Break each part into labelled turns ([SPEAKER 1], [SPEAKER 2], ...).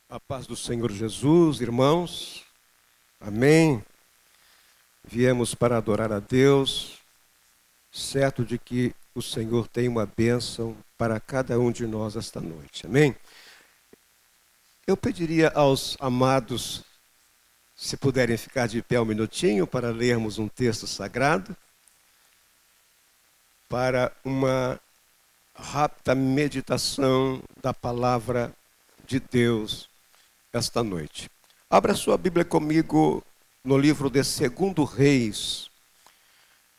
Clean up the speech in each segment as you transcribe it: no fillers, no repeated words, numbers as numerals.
[SPEAKER 1] A paz do Senhor Jesus, irmãos. Amém. Viemos para adorar a Deus, certo de que o Senhor tem uma bênção para cada um de nós esta noite. Amém. Eu pediria aos amados, se puderem ficar de pé um minutinho para lermos um texto sagrado, para uma rápida meditação da palavra de Deus esta noite. Abra sua Bíblia comigo no livro de 2 Reis,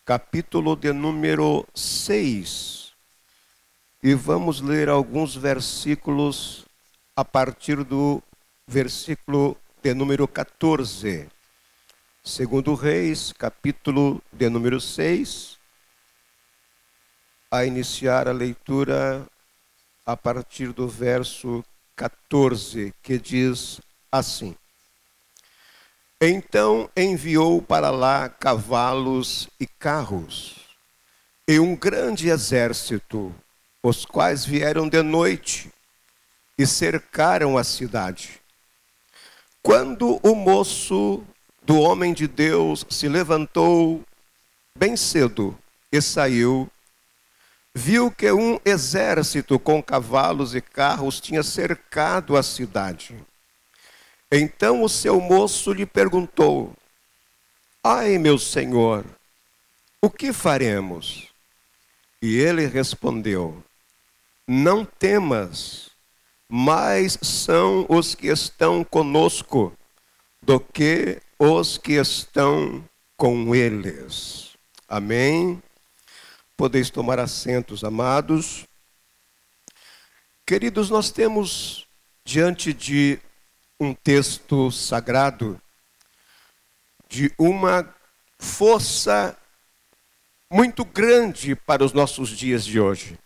[SPEAKER 1] capítulo de número 6. E vamos ler alguns versículos a partir do versículo de número 14. 2 Reis, capítulo de número 6. A iniciar a leitura a partir do verso 14, que diz assim: Então enviou para lá cavalos e carros, e um grande exército, os quais vieram de noite e cercaram a cidade. Quando o moço do homem de Deus se levantou bem cedo e saiu, viu que um exército com cavalos e carros tinha cercado a cidade. Então o seu moço lhe perguntou: Ai, meu senhor, o que faremos? E ele respondeu: Não temas, mais são os que estão conosco do que os que estão com eles. Amém? Podeis tomar assentos, amados. Queridos, nós temos diante de um texto sagrado de uma força muito grande para os nossos dias de hoje.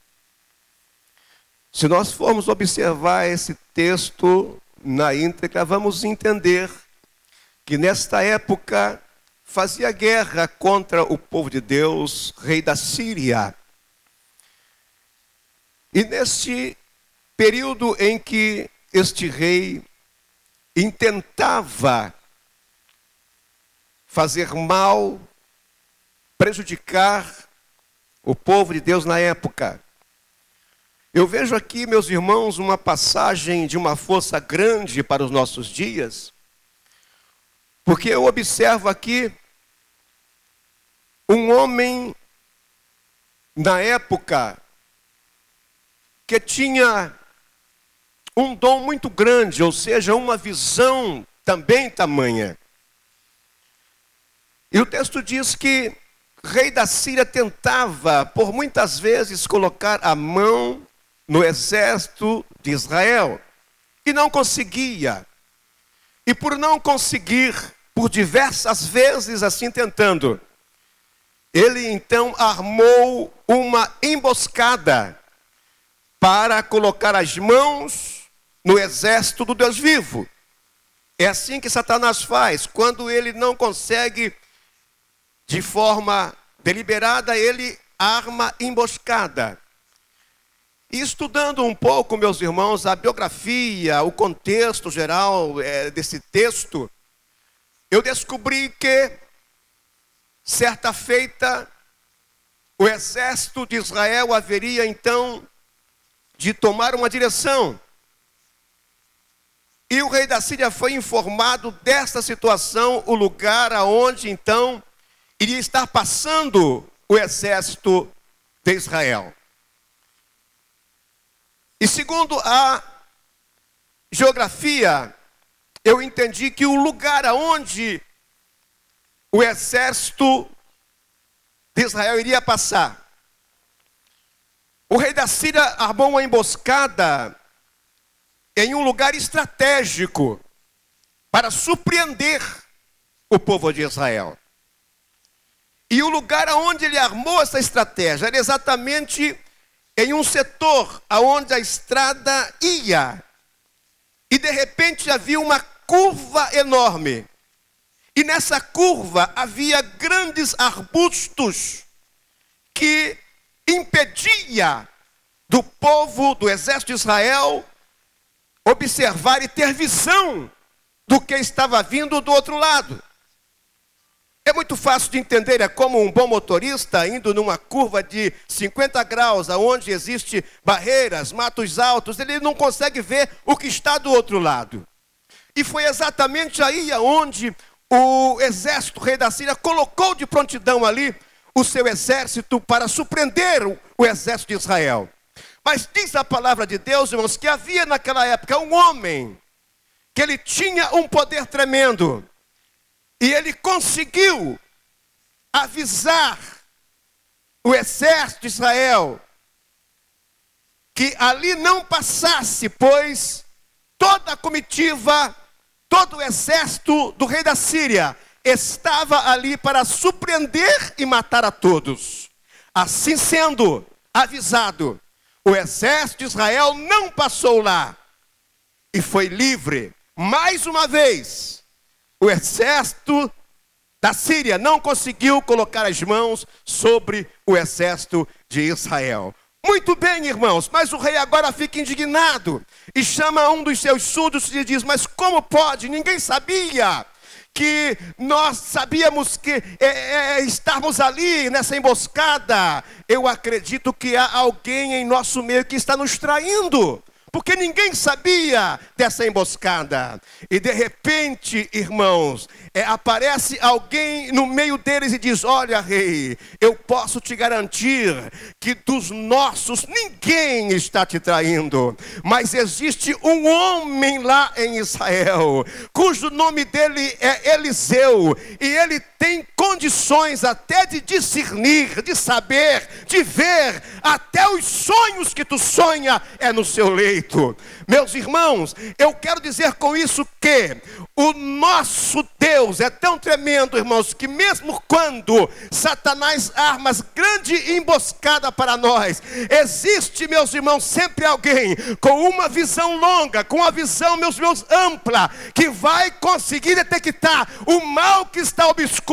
[SPEAKER 1] Se nós formos observar esse texto na íntegra, vamos entender que nesta época fazia guerra contra o povo de Deus, rei da Síria. E neste período em que este rei intentava fazer mal, prejudicar o povo de Deus na época, eu vejo aqui, meus irmãos, uma passagem de uma força grande para os nossos dias, porque eu observo aqui um homem, na época, que tinha um dom muito grande, ou seja, uma visão também tamanha. E o texto diz que o rei da Síria tentava, por muitas vezes, colocar a mão no exército de Israel, e não conseguia. E por não conseguir, por diversas vezes assim tentando, ele então armou uma emboscada para colocar as mãos no exército do Deus vivo. É assim que Satanás faz. Quando ele não consegue de forma deliberada, ele arma emboscada. E estudando um pouco, meus irmãos, a biografia, o contexto geral desse texto, eu descobri que certa feita, o exército de Israel haveria então de tomar uma direção. E o rei da Síria foi informado desta situação, o lugar aonde então iria estar passando o exército de Israel. E segundo a geografia, eu entendi que o lugar aonde o exército de Israel iria passar, o rei da Síria armou uma emboscada em um lugar estratégico para surpreender o povo de Israel. E o lugar onde ele armou essa estratégia era exatamente em um setor aonde a estrada ia. E de repente havia uma curva enorme. E nessa curva havia grandes arbustos que impedia do povo, do exército de Israel, observar e ter visão do que estava vindo do outro lado. É muito fácil de entender, é como um bom motorista indo numa curva de 50 graus, onde existem barreiras, matos altos, ele não consegue ver o que está do outro lado. E foi exatamente aí onde o exército, o rei da Síria, colocou de prontidão ali o seu exército para surpreender o exército de Israel. Mas diz a palavra de Deus, irmãos, que havia naquela época um homem que ele tinha um poder tremendo. E ele conseguiu avisar o exército de Israel que ali não passasse, pois toda a comitiva, todo o exército do rei da Síria estava ali para surpreender e matar a todos. Assim sendo avisado, o exército de Israel não passou lá e foi livre. Mais uma vez, o exército da Síria não conseguiu colocar as mãos sobre o exército de Israel. Muito bem, irmãos, mas o rei agora fica indignado e chama um dos seus súditos e diz: mas como pode? Ninguém sabia que nós sabíamos que estávamos ali nessa emboscada. Eu acredito que há alguém em nosso meio que está nos traindo, porque ninguém sabia dessa emboscada. E de repente, irmãos, aparece alguém no meio deles e diz: olha, rei, eu posso te garantir que dos nossos ninguém está te traindo. Mas existe um homem lá em Israel, cujo nome dele é Eliseu. E ele tem condições até de discernir, de saber, de ver até os sonhos que tu sonha é no seu leito. Meus irmãos, eu quero dizer com isso que o nosso Deus é tão tremendo, irmãos, que mesmo quando Satanás arma grande emboscada para nós, existe, meus irmãos, sempre alguém com uma visão longa, com uma visão, meus irmãos, ampla, que vai conseguir detectar o mal que está obscuro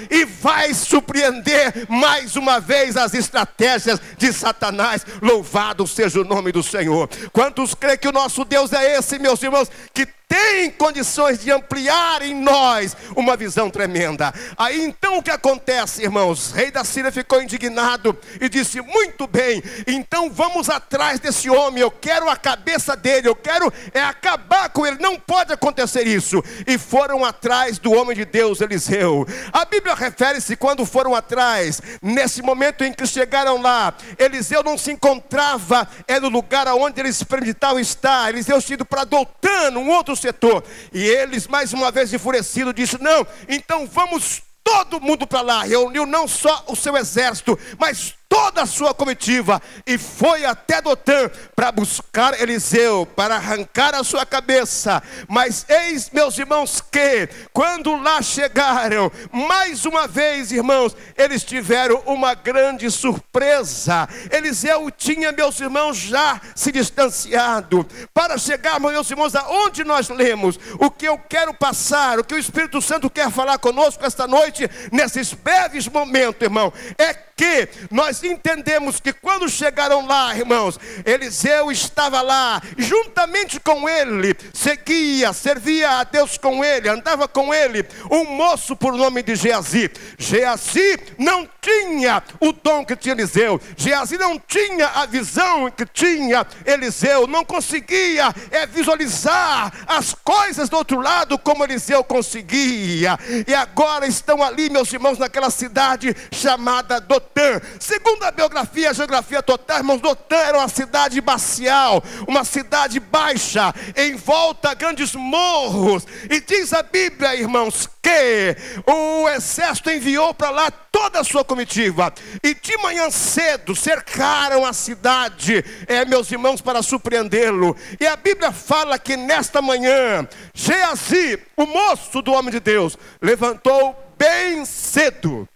[SPEAKER 1] e vai surpreender mais uma vez as estratégias de Satanás. Louvado seja o nome do Senhor. Quantos creem que o nosso Deus é esse, meus irmãos, que tem condições de ampliar em nós uma visão tremenda? Aí então o que acontece, irmãos? O rei da Síria ficou indignado e disse: muito bem, então vamos atrás desse homem, eu quero a cabeça dele, eu quero acabar com ele, não pode acontecer isso. E foram atrás do homem de Deus, Eliseu. A Bíblia refere-se quando foram atrás, nesse momento em que chegaram lá, Eliseu não se encontrava no lugar onde eles premeditavam estar. Eliseu tinha ido para Dotã, um outro setor, e eles, mais uma vez enfurecidos, disseram: não, então vamos todo mundo para lá. Reuniu não só o seu exército, mas toda a sua comitiva, e foi até Dotã para buscar Eliseu, para arrancar a sua cabeça. Mas eis, meus irmãos, que quando lá chegaram, mais uma vez, irmãos, eles tiveram uma grande surpresa. Eliseu tinha, meus irmãos, já se distanciado. Para chegar, meus irmãos, aonde nós lemos, o que eu quero passar, o que o Espírito Santo quer falar conosco esta noite, nesses breves momentos, irmão, é que nós entendemos que quando chegaram lá, irmãos, Eliseu estava lá, juntamente com ele, seguia, servia a Deus com ele, andava com ele, um moço por nome de Geazi. Geazi não tinha o dom que tinha Eliseu, Geazi não tinha a visão que tinha Eliseu, não conseguia visualizar as coisas do outro lado como Eliseu conseguia. E agora estão ali, meus irmãos, naquela cidade chamada Dotã. Segundo a biografia, a geografia total, irmãos, Dotã era uma cidade bacial, uma cidade baixa, em volta a grandes morros. E diz a Bíblia, irmãos, que o exército enviou para lá toda a sua comitiva, e de manhã cedo cercaram a cidade, meus irmãos, para surpreendê-lo. E a Bíblia fala que nesta manhã, Geazi, o moço do homem de Deus, levantou bem cedo,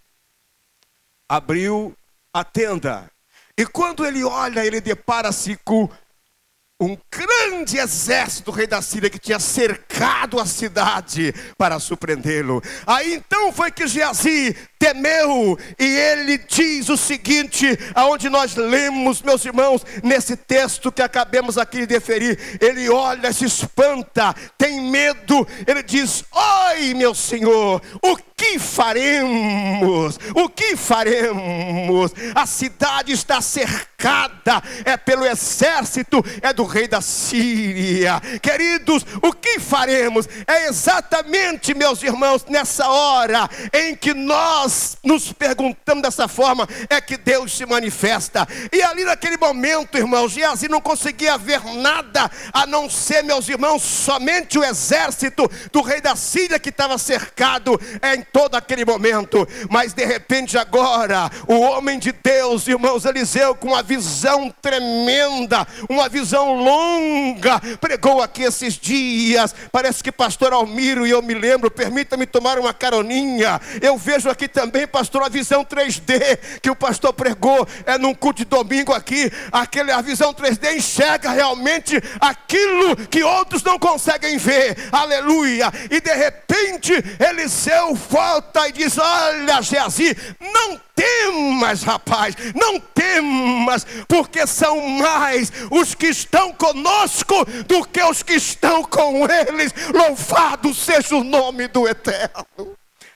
[SPEAKER 1] abriu a tenda, e quando ele olha, ele depara-se com um grande exército do rei da Síria que tinha cercado a cidade para surpreendê-lo. Aí então foi que Geazi temeu. E ele diz o seguinte, aonde nós lemos, meus irmãos, nesse texto que acabamos aqui de deferir, ele olha, se espanta, tem medo, ele diz: oi, meu Senhor, o que faremos? O que faremos? A cidade está cercada, é pelo exército, é do rei da Síria. Queridos, o que faremos? É exatamente, meus irmãos, nessa hora em que nós nos perguntamos dessa forma, é que Deus se manifesta. E ali naquele momento, irmãos, Geazi não conseguia ver nada, a não ser, meus irmãos, somente o exército do rei da Síria que estava cercado em todo aquele momento. Mas de repente agora, o homem de Deus, irmãos, Eliseu, com uma visão tremenda, uma visão longa, pregou aqui esses dias. Parece que pastor Almiro, e eu me lembro, permita-me tomar uma caroninha, eu vejo aqui também, pastor, a visão 3D que o pastor pregou num culto de domingo aqui. A visão 3D enxerga realmente aquilo que outros não conseguem ver, aleluia. E de repente Eliseu volta e diz: olha, Geazi, não temas, rapaz, não temas, porque são mais os que estão conosco do que os que estão com eles. Louvado seja o nome do Eterno.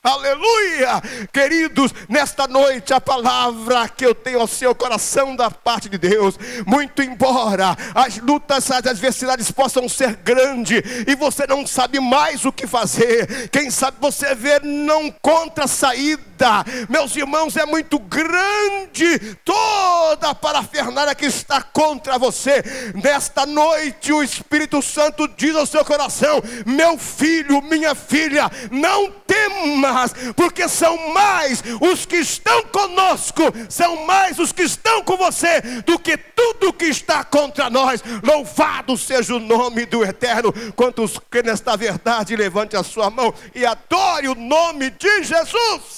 [SPEAKER 1] Aleluia! Queridos, nesta noite a palavra que eu tenho ao seu coração da parte de Deus, muito embora as lutas, as adversidades possam ser grandes e você não sabe mais o que fazer, quem sabe você vê não contra a saída, meus irmãos, é muito grande toda a parafernália que está contra você. Nesta noite o Espírito Santo diz ao seu coração: meu filho, minha filha, não temas, porque são mais os que estão conosco, são mais os que estão com você do que tudo que está contra nós. Louvado seja o nome do Eterno. Quantos creem nesta verdade, levante a sua mão e adore o nome de Jesus.